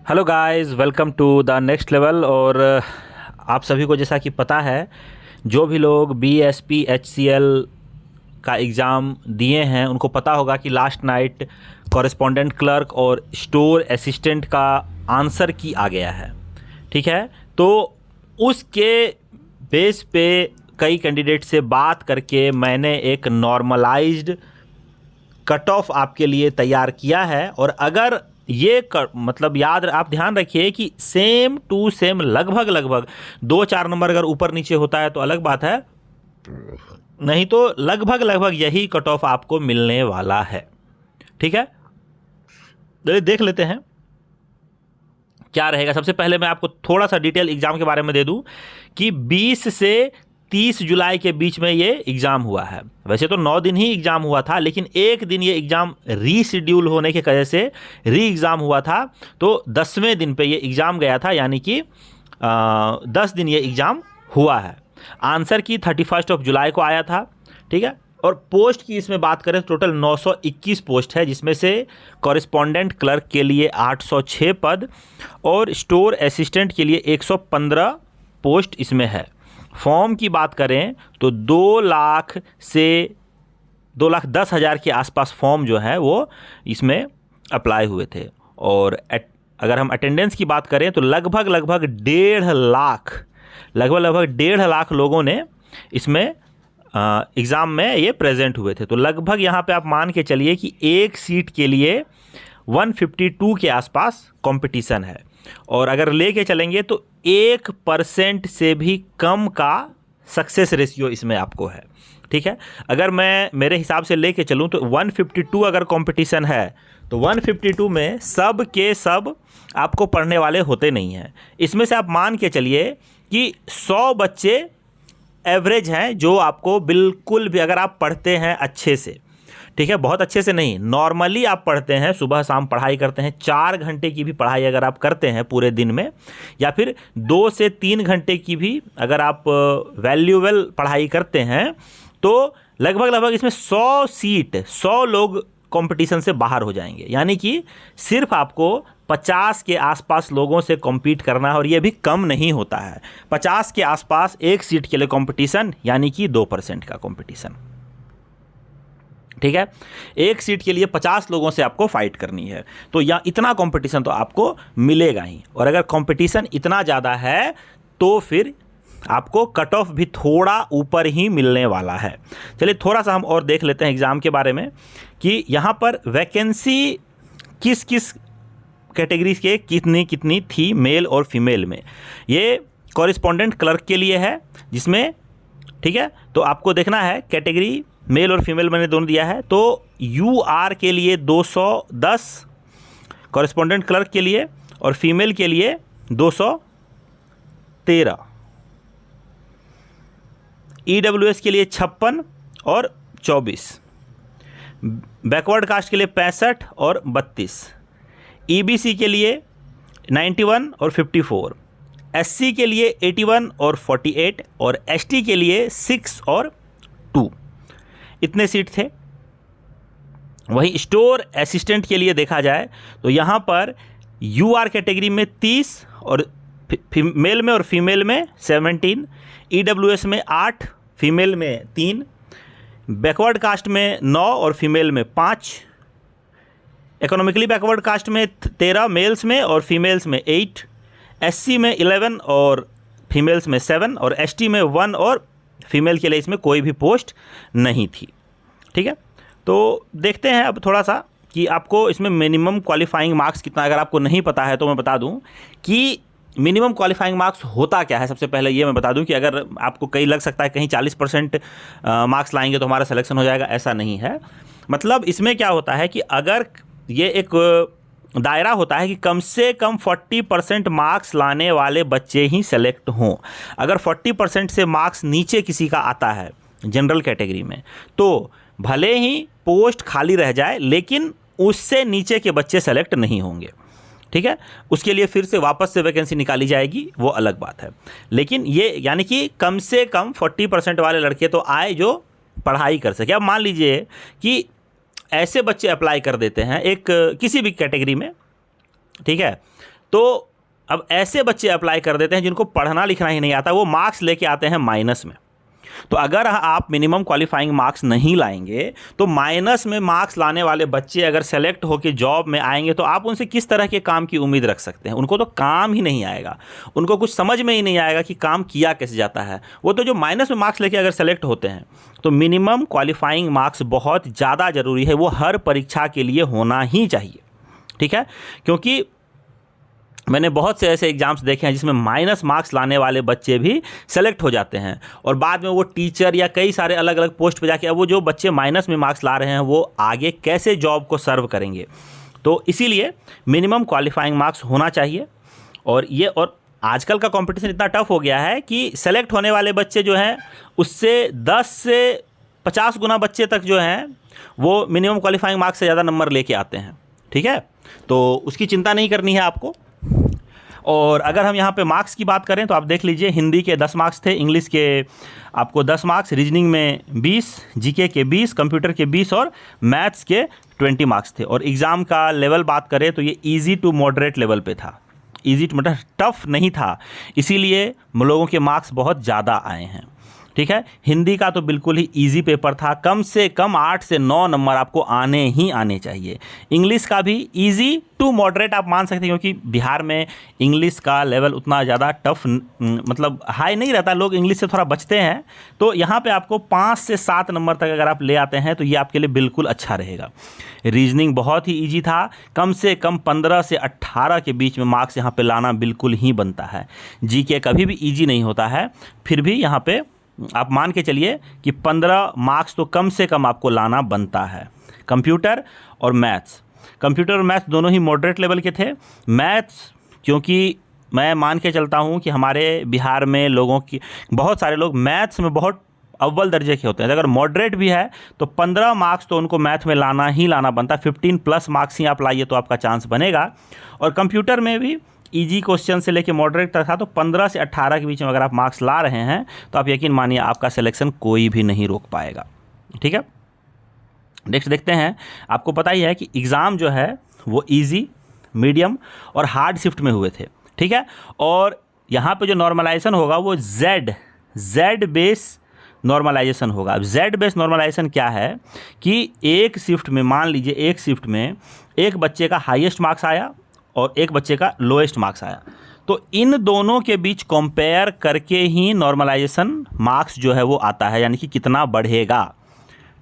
Hello guys, welcome to the next level. और आप सभी को जैसा कि पता है, जो भी लोग बीएसपी एचसीएल का एग्ज़ाम दिए हैं उनको पता होगा कि लास्ट नाइट कॉरेस्पॉन्डेंट क्लर्क और स्टोर असिस्टेंट का आंसर की आ गया है। ठीक है, तो उसके बेस पे कई कैंडिडेट से बात करके मैंने एक नॉर्मलाइज्ड कट ऑफ आपके लिए तैयार किया है। और अगर ये मतलब आप ध्यान रखिए कि सेम टू सेम लगभग 2-4 नंबर अगर ऊपर नीचे होता है तो अलग बात है, नहीं तो लगभग यही कट ऑफ आपको मिलने वाला है। ठीक है, चलिए देख लेते हैं क्या रहेगा। सबसे पहले मैं आपको थोड़ा सा डिटेल एग्जाम के बारे में दे दूं कि 20 से 30 जुलाई के बीच में ये एग्ज़ाम हुआ है। वैसे तो 9 दिन ही एग्ज़ाम हुआ था, लेकिन एक दिन ये एग्ज़ाम रीशेड्यूल होने की वजह से री एग्ज़ाम हुआ था, तो 10वें दिन पे ये एग्ज़ाम गया था, यानी कि 10 दिन ये एग्ज़ाम हुआ है। आंसर की 31 जुलाई को आया था। ठीक है, और पोस्ट की इसमें बात करें तो टोटल 921 पोस्ट है, जिसमें से कॉरेस्पॉन्डेंट क्लर्क के लिए 806 पद और स्टोर असिस्टेंट के लिए 115 पोस्ट इसमें है। फॉर्म की बात करें तो 2 लाख से 2,10,000 के आसपास फॉर्म जो है वो इसमें अप्लाई हुए थे। और अगर हम अटेंडेंस की बात करें तो लगभग 1.5 लाख लोगों ने इसमें एग्ज़ाम में ये प्रेजेंट हुए थे। तो लगभग यहाँ पे आप मान के चलिए कि एक सीट के लिए 152 के आसपास कंपटीशन है। और अगर लेके चलेंगे तो 1% से भी कम का सक्सेस रेशियो इसमें आपको है। ठीक है, अगर मैं मेरे हिसाब से लेके चलूँ तो 152 अगर कंपटीशन है तो 152 में सब के सब आपको पढ़ने वाले होते नहीं हैं। इसमें से आप मान के चलिए कि 100 बच्चे एवरेज हैं जो आपको बिल्कुल भी, अगर आप पढ़ते हैं अच्छे से, ठीक है, बहुत अच्छे से नहीं, नॉर्मली आप पढ़ते हैं, सुबह शाम पढ़ाई करते हैं, 4 घंटे की भी पढ़ाई अगर आप करते हैं पूरे दिन में, या फिर 2 से 3 घंटे की भी अगर आप वैल्यूएबल पढ़ाई करते हैं, तो लगभग इसमें 100 लोग कंपटीशन से बाहर हो जाएंगे। यानी कि सिर्फ आपको 50 के आसपास लोगों से कॉम्पीट करना है, और ये भी कम नहीं होता है। 50 के आसपास एक सीट के लिए कंपटीशन, यानी कि 2% का कंपटीशन। ठीक है, एक सीट के लिए 50 लोगों से आपको फाइट करनी है, तो या इतना कंपटीशन तो आपको मिलेगा ही। और अगर कंपटीशन इतना ज़्यादा है तो फिर आपको कट ऑफ भी थोड़ा ऊपर ही मिलने वाला है। चलिए थोड़ा सा हम और देख लेते हैं एग्ज़ाम के बारे में कि यहाँ पर वैकेंसी किस किस कैटेगरीज के कितनी थी मेल और फीमेल में। ये कॉरेस्पॉन्डेंट क्लर्क के लिए है जिसमें, ठीक है, तो आपको देखना है कैटेगरी मेल और फीमेल मैंने दोनों दिया है। तो यूआर के लिए 210 कॉरेस्पॉन्डेंट क्लर्क के लिए, और फीमेल के लिए 213, ईडब्ल्यूएस के लिए 56 और 24, बैकवर्ड कास्ट के लिए 65 और 32, ईबीसी के लिए 91 और 54, एससी के लिए 81 और 48, और एसटी के लिए 6 और 2। इतने सीट थे। वहीं स्टोर असिस्टेंट के लिए देखा जाए तो यहाँ पर यूआर कैटेगरी में 30 और मेल में और फीमेल में 17, ईडब्ल्यूएस में 8, फीमेल में 3, बैकवर्ड कास्ट में 9 और फीमेल में 5, इकोनॉमिकली बैकवर्ड कास्ट में 13 मेल्स में और फीमेल्स में 8, एससी में 11 और फीमेल्स में 7, और एसटी में 1 और फीमेल के लिए इसमें कोई भी पोस्ट नहीं थी। ठीक है, तो देखते हैं अब थोड़ा सा कि आपको इसमें मिनिमम क्वालिफाइंग मार्क्स कितना। अगर आपको नहीं पता है तो मैं बता दूं कि मिनिमम क्वालिफाइंग मार्क्स होता क्या है। सबसे पहले ये मैं बता दूं कि अगर आपको कहीं लग सकता है कहीं 40% मार्क्स लाएंगे तो हमारा सिलेक्शन हो जाएगा, ऐसा नहीं है। मतलब इसमें क्या होता है कि अगर ये एक दायरा होता है कि कम से कम 40% मार्क्स लाने वाले बच्चे ही सेलेक्ट हों। अगर 40% से मार्क्स नीचे किसी का आता है जनरल कैटेगरी में, तो भले ही पोस्ट खाली रह जाए लेकिन उससे नीचे के बच्चे सेलेक्ट नहीं होंगे। ठीक है, उसके लिए फिर से वापस से वैकेंसी निकाली जाएगी, वो अलग बात है। लेकिन ये यानी कि कम से कम 40% वाले लड़के तो आए जो पढ़ाई कर सके। अब मान लीजिए कि ऐसे बच्चे अप्लाई कर देते हैं एक किसी भी कैटेगरी में, ठीक है, तो अब ऐसे बच्चे अप्लाई कर देते हैं जिनको पढ़ना लिखना ही नहीं आता, वो मार्क्स लेके आते हैं माइनस में। तो अगर आप मिनिमम क्वालिफाइंग मार्क्स नहीं लाएंगे तो माइनस में मार्क्स लाने वाले बच्चे अगर सेलेक्ट होकर जॉब में आएंगे तो आप उनसे किस तरह के काम की उम्मीद रख सकते हैं? उनको तो काम ही नहीं आएगा, उनको कुछ समझ में ही नहीं आएगा कि काम किया कैसे जाता है। वो तो जो माइनस में मार्क्स लेके अगर सेलेक्ट होते हैं, तो मिनिमम क्वालिफाइंग मार्क्स बहुत ज़्यादा ज़रूरी है, वो हर परीक्षा के लिए होना ही चाहिए, ठीक है। क्योंकि मैंने बहुत से ऐसे एग्जाम्स देखे हैं जिसमें माइनस मार्क्स लाने वाले बच्चे भी सेलेक्ट हो जाते हैं और बाद में वो टीचर या कई सारे अलग अलग पोस्ट पे जाके अब वो जो बच्चे माइनस में मार्क्स ला रहे हैं वो आगे कैसे जॉब को सर्व करेंगे। तो इसीलिए मिनिमम क्वालिफाइंग मार्क्स होना चाहिए। और आजकल का कंपटीशन इतना टफ हो गया है कि सेलेक्ट होने वाले बच्चे जो हैं उससे 10 से 50 गुना बच्चे तक जो हैं वो मिनिमम क्वालिफाइंग मार्क्स से ज़्यादा नंबर लेके आते हैं, ठीक है। तो उसकी चिंता नहीं करनी है आपको। और अगर हम यहाँ पे मार्क्स की बात करें तो आप देख लीजिए, हिंदी के 10 मार्क्स थे, इंग्लिश के आपको 10 मार्क्स, रीजनिंग में 20, जीके के 20, कंप्यूटर के 20 और मैथ्स के 20 मार्क्स थे। और एग्ज़ाम का लेवल बात करें तो ये इजी टू मॉडरेट लेवल पे था, इजी टू मतलब टफ नहीं था, इसीलिए लोगों के मार्क्स बहुत ज़्यादा आए हैं, ठीक है। हिंदी का तो बिल्कुल ही इजी पेपर था, कम से कम 8 से 9 नंबर आपको आने ही आने चाहिए। इंग्लिश का भी इजी टू मॉडरेट आप मान सकते हैं, क्योंकि बिहार में इंग्लिश का लेवल उतना ज़्यादा टफ मतलब हाई नहीं रहता, लोग इंग्लिश से थोड़ा बचते हैं। तो यहाँ पे आपको 5 से 7 नंबर तक अगर आप ले आते हैं तो ये आपके लिए बिल्कुल अच्छा रहेगा। रीजनिंग बहुत ही ईजी था, कम से कम 15 से 18 के बीच में मार्क्स यहाँ पर लाना बिल्कुल ही बनता है। जीके कभी भी ईजी नहीं होता है, फिर भी यहाँ पर आप मान के चलिए कि 15 मार्क्स तो कम से कम आपको लाना बनता है। कंप्यूटर और मैथ्स दोनों ही मॉडरेट लेवल के थे। मैथ्स क्योंकि मैं मान के चलता हूँ कि हमारे बिहार में लोगों की बहुत सारे लोग मैथ्स में बहुत अव्वल दर्जे के होते हैं, अगर मॉडरेट भी है तो 15 मार्क्स तो उनको मैथ में लाना ही लाना बनता है। 15+ मार्क्स ही आप लाइए तो आपका चांस बनेगा। और कंप्यूटर में भी इजी क्वेश्चन से लेके मॉडरेट तक था, तो 15 से 18 के बीच में अगर आप मार्क्स ला रहे हैं तो आप यकीन मानिए आपका सिलेक्शन कोई भी नहीं रोक पाएगा, ठीक है। नेक्स्ट देखते हैं। आपको पता ही है कि एग्ज़ाम जो है वो इजी, मीडियम और हार्ड शिफ्ट में हुए थे, ठीक है। और यहाँ पे जो नॉर्मलाइजेशन होगा वो जेड बेस नॉर्मलाइजेशन होगा। अब जेड बेस नॉर्मलाइजेशन क्या है कि एक शिफ्ट में, मान लीजिए एक शिफ्ट में एक बच्चे का हाईएस्ट मार्क्स आया और एक बच्चे का लोएस्ट मार्क्स आया, तो इन दोनों के बीच कंपेयर करके ही नॉर्मलाइजेशन मार्क्स जो है वो आता है, यानी कि कितना बढ़ेगा,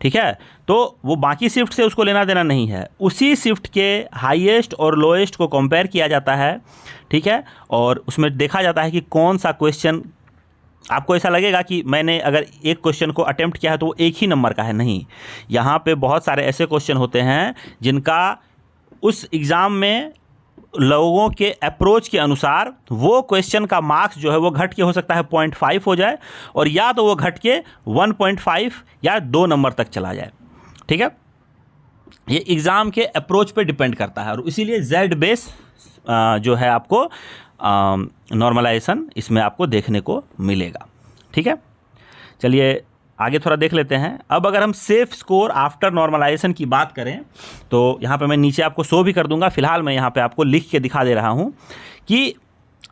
ठीक है। तो वो बाकी शिफ्ट से उसको लेना देना नहीं है, उसी शिफ्ट के हाईएस्ट और लोएस्ट को कंपेयर किया जाता है, ठीक है। और उसमें देखा जाता है कि कौन सा क्वेश्चन, आपको ऐसा लगेगा कि मैंने अगर एक क्वेश्चन को अटेम्प्ट किया है तो वो एक ही नंबर का है, नहीं। यहाँ पे बहुत सारे ऐसे क्वेश्चन होते हैं जिनका उस एग्ज़ाम में लोगों के अप्रोच के अनुसार वो क्वेश्चन का मार्क्स जो है वो घट के हो सकता है 0.5 हो जाए, और या तो वो घट के 1.5 या 2 नंबर तक चला जाए, ठीक है। ये एग्ज़ाम के अप्रोच पे डिपेंड करता है, और इसीलिए जेड बेस जो है आपको नॉर्मलाइजेशन इसमें आपको देखने को मिलेगा, ठीक है। चलिए आगे थोड़ा देख लेते हैं। अब अगर हम सेफ स्कोर आफ्टर नॉर्मलाइजेशन की बात करें तो यहाँ पे मैं नीचे आपको शो भी कर दूंगा, फिलहाल मैं यहाँ पे आपको लिख के दिखा दे रहा हूँ कि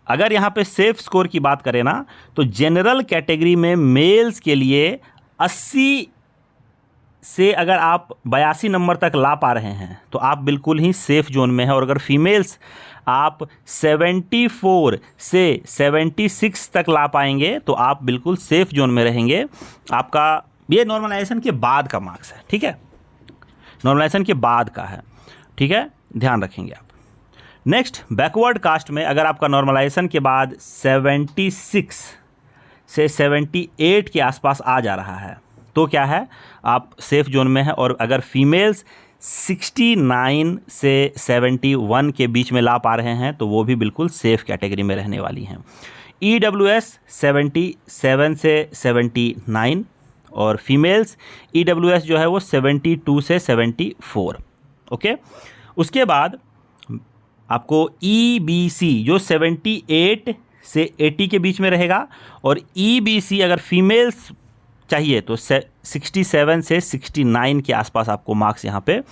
अगर यहाँ पे सेफ स्कोर की बात करें ना, तो जनरल कैटेगरी में मेल्स के लिए 80 से अगर आप 82 नंबर तक ला पा रहे हैं तो आप बिल्कुल ही सेफ जोन में हैं। और अगर फीमेल्स आप 74 से 76 तक ला पाएंगे तो आप बिल्कुल सेफ जोन में रहेंगे। आपका ये नॉर्मलाइजेशन के बाद का मार्क्स है, ठीक है, नॉर्मलाइजेशन के बाद का है, ठीक है, ध्यान रखेंगे आप। नेक्स्ट, बैकवर्ड कास्ट में अगर आपका नॉर्मलाइजेशन के बाद 76 से 78 के आसपास आ जा रहा है तो क्या है, आप सेफ जोन में हैं। और अगर फीमेल्स 69 से 71 के बीच में ला पा रहे हैं तो वो भी बिल्कुल सेफ कैटेगरी में रहने वाली हैं। EWS 77 से 79 और फीमेल्स EWS जो है वो 72 से 74, ओके। उसके बाद आपको EBC जो 78 से 80 के बीच में रहेगा, और EBC अगर फीमेल्स चाहिए तो 67 से 69 के आसपास आपको मार्क्स यहाँ पे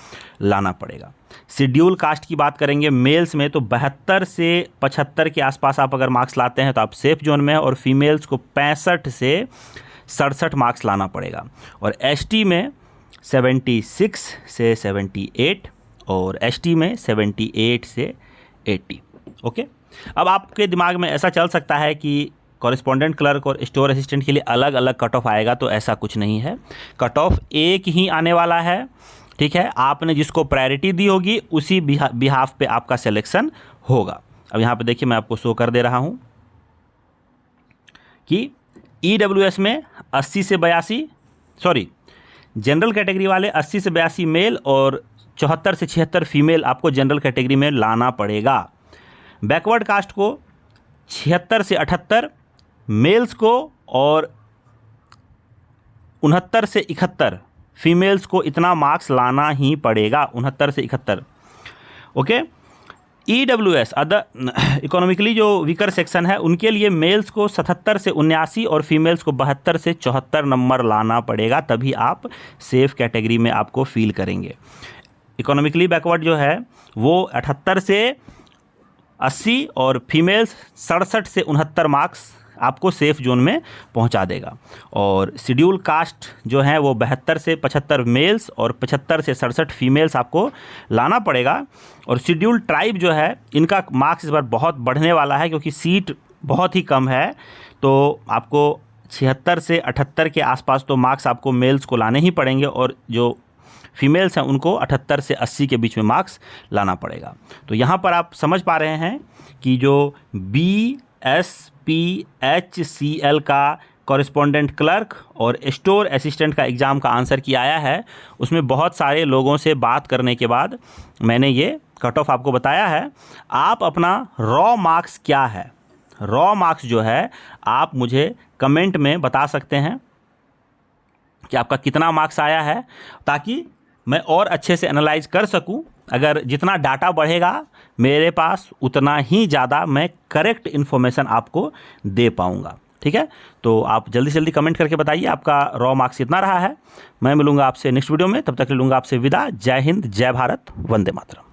लाना पड़ेगा। शेड्यूल कास्ट की बात करेंगे मेल्स में तो 72 से 75 के आसपास आप अगर मार्क्स लाते हैं तो आप सेफ जोन में हैं, और फीमेल्स को 65 से 67 मार्क्स लाना पड़ेगा। और एसटी में 76 से 78 और एसटी में 78 से 80। ओके, अब आपके दिमाग में ऐसा चल सकता है कि कॉरेस्पॉन्डेंट क्लर्क और स्टोर असिस्टेंट के लिए अलग अलग कट ऑफ आएगा, तो ऐसा कुछ नहीं है। कट ऑफ एक ही आने वाला है, ठीक है। आपने जिसको प्रायोरिटी दी होगी उसी बिहाफ पे आपका सिलेक्शन होगा। अब यहाँ पे देखिए मैं आपको शो कर दे रहा हूँ कि ईडब्ल्यूएस में 80 से 82, सॉरी जनरल कैटेगरी वाले 80 से 82 मेल और 74 से 76 फीमेल आपको जनरल कैटेगरी में लाना पड़ेगा। बैकवर्ड कास्ट को 76 से 78 मेल्स को और 69 से 71 फीमेल्स को इतना मार्क्स लाना ही पड़ेगा, 69 से 71। ओके, ईडब्ल्यूएस अदर इकोनॉमिकली जो वीकर सेक्शन है उनके लिए मेल्स को 77 से 79 और फीमेल्स को 72 से 74 नंबर लाना पड़ेगा, तभी आप सेफ कैटेगरी में आपको फील करेंगे। इकोनॉमिकली बैकवर्ड जो है वो 78 से 80 और फीमेल्स 67 से 69 मार्क्स आपको सेफ जोन में पहुंचा देगा। और शेड्यूल कास्ट जो है वो 72 से 75 मेल्स और 75 से 67 फीमेल्स आपको लाना पड़ेगा। और शेड्यूल ट्राइब जो है इनका मार्क्स इस बार बहुत बढ़ने वाला है क्योंकि सीट बहुत ही कम है, तो आपको 76 से 78 के आसपास तो मार्क्स आपको मेल्स को लाने ही पड़ेंगे और जो फीमेल्स हैं उनको 78 से 80 के बीच में मार्क्स लाना पड़ेगा। तो यहाँ पर आप समझ पा रहे हैं कि जो BSPHCL का कॉरेस्पॉन्डेंट क्लर्क और स्टोर असिस्टेंट का एग्ज़ाम का आंसर की आया है, उसमें बहुत सारे लोगों से बात करने के बाद मैंने ये कट ऑफ आपको बताया है। आप अपना रॉ मार्क्स क्या है, रॉ मार्क्स जो है आप मुझे कमेंट में बता सकते हैं कि आपका कितना मार्क्स आया है, ताकि मैं और अच्छे से एनालाइज कर सकूं। अगर जितना डाटा बढ़ेगा मेरे पास उतना ही ज़्यादा मैं करेक्ट इन्फॉर्मेशन आपको दे पाऊंगा, ठीक है। तो आप जल्दी से जल्दी कमेंट करके बताइए आपका रॉ मार्क्स कितना रहा है। मैं मिलूंगा आपसे नेक्स्ट वीडियो में, तब तक लूँगा आपसे विदा। जय हिंद, जय भारत, वंदे मातरम।